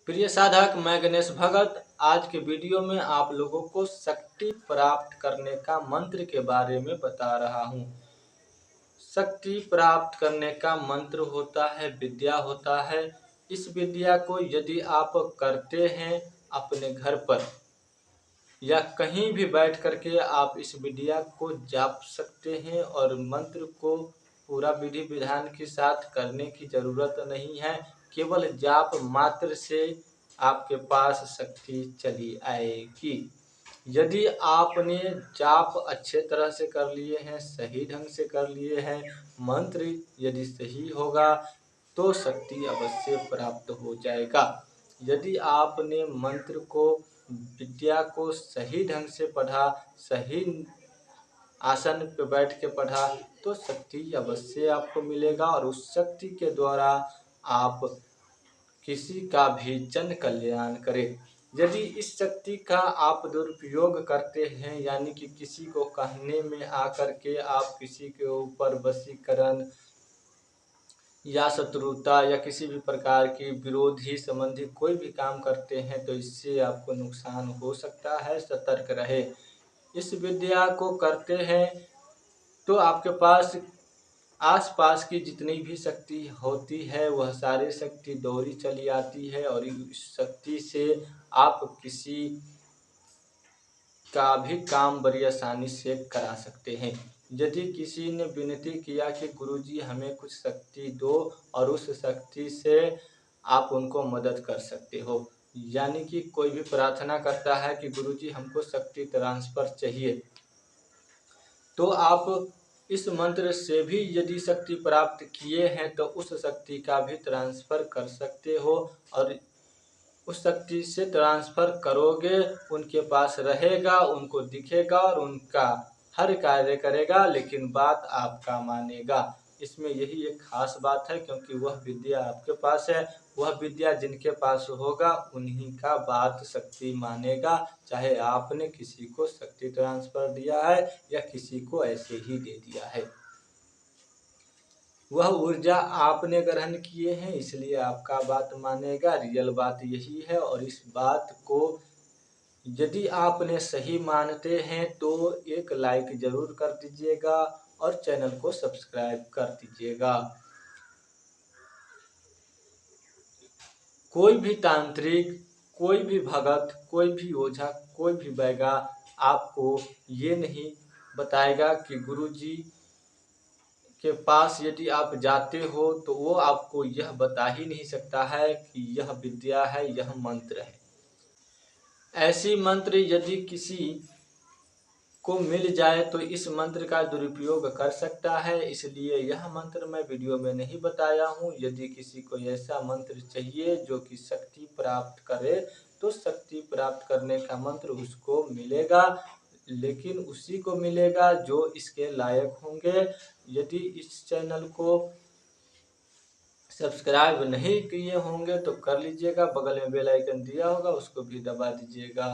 प्रिय साधक, मैं गणेश भगत आज के वीडियो में आप लोगों को शक्ति प्राप्त करने का मंत्र के बारे में बता रहा हूँ। शक्ति प्राप्त करने का मंत्र होता है, विद्या होता है। इस विद्या को यदि आप करते हैं अपने घर पर या कहीं भी बैठ करके आप इस विद्या को जाप सकते हैं और मंत्र को पूरा विधि विधान के साथ करने की ज़रूरत नहीं है। केवल जाप मात्र से आपके पास शक्ति चली आएगी। यदि आपने जाप अच्छे तरह से कर लिए हैं, सही ढंग से कर लिए हैं, मंत्र यदि सही होगा तो शक्ति अवश्य प्राप्त हो जाएगा। यदि आपने मंत्र को, विद्या को सही ढंग से पढ़ा, सही आसन पे बैठ के पढ़ा तो शक्ति अवश्य आपको मिलेगा और उस शक्ति के द्वारा आप किसी का भी जन कल्याण करें। यदि इस शक्ति का आप दुरुपयोग करते हैं, यानी कि किसी को कहने में आकर के आप किसी के ऊपर वशीकरण या शत्रुता या किसी भी प्रकार की विरोधी संबंधी कोई भी काम करते हैं तो इससे आपको नुकसान हो सकता है। सतर्क रहे। इस विद्या को करते हैं तो आपके पास आसपास की जितनी भी शक्ति होती है वह सारी शक्ति दौड़ी चली आती है और इस शक्ति से आप किसी का भी काम बड़ी आसानी से करा सकते हैं। यदि किसी ने विनती किया कि गुरुजी हमें कुछ शक्ति दो और उस शक्ति से आप उनको मदद कर सकते हो, यानी कि कोई भी प्रार्थना करता है कि गुरुजी हमको शक्ति ट्रांसफर चाहिए, तो आप इस मंत्र से भी यदि शक्ति प्राप्त किए हैं तो उस शक्ति का भी ट्रांसफ़र कर सकते हो और उस शक्ति से ट्रांसफ़र करोगे, उनके पास रहेगा, उनको दिखेगा और उनका हर कार्य करेगा, लेकिन बात आपका मानेगा। इसमें यही एक खास बात है, क्योंकि वह विद्या आपके पास है। वह विद्या जिनके पास होगा उन्हीं का बात शक्ति मानेगा, चाहे आपने किसी को शक्ति ट्रांसफ़र दिया है या किसी को ऐसे ही दे दिया है। वह ऊर्जा आपने ग्रहण किए हैं, इसलिए आपका बात मानेगा। रियल बात यही है और इस बात को यदि आपने सही मानते हैं तो एक लाइक ज़रूर कर दीजिएगा और चैनल को सब्सक्राइब कर दीजिएगा। कोई भी तांत्रिक, कोई भी भगत, कोई भी ओझा, कोई भी बैगा आपको ये नहीं बताएगा कि गुरुजी के पास यदि आप जाते हो तो वो आपको यह बता ही नहीं सकता है कि यह विद्या है, यह मंत्र है। ऐसी मंत्र यदि किसी को मिल जाए तो इस मंत्र का दुरुपयोग कर सकता है, इसलिए यह मंत्र मैं वीडियो में नहीं बताया हूँ। यदि किसी को ऐसा मंत्र चाहिए जो कि शक्ति प्राप्त करे तो शक्ति प्राप्त करने का मंत्र उसको मिलेगा, लेकिन उसी को मिलेगा जो इसके लायक होंगे। यदि इस चैनल को सब्सक्राइब नहीं किए होंगे तो कर लीजिएगा, बगल में बेल आइकन दिया होगा उसको भी दबा दीजिएगा।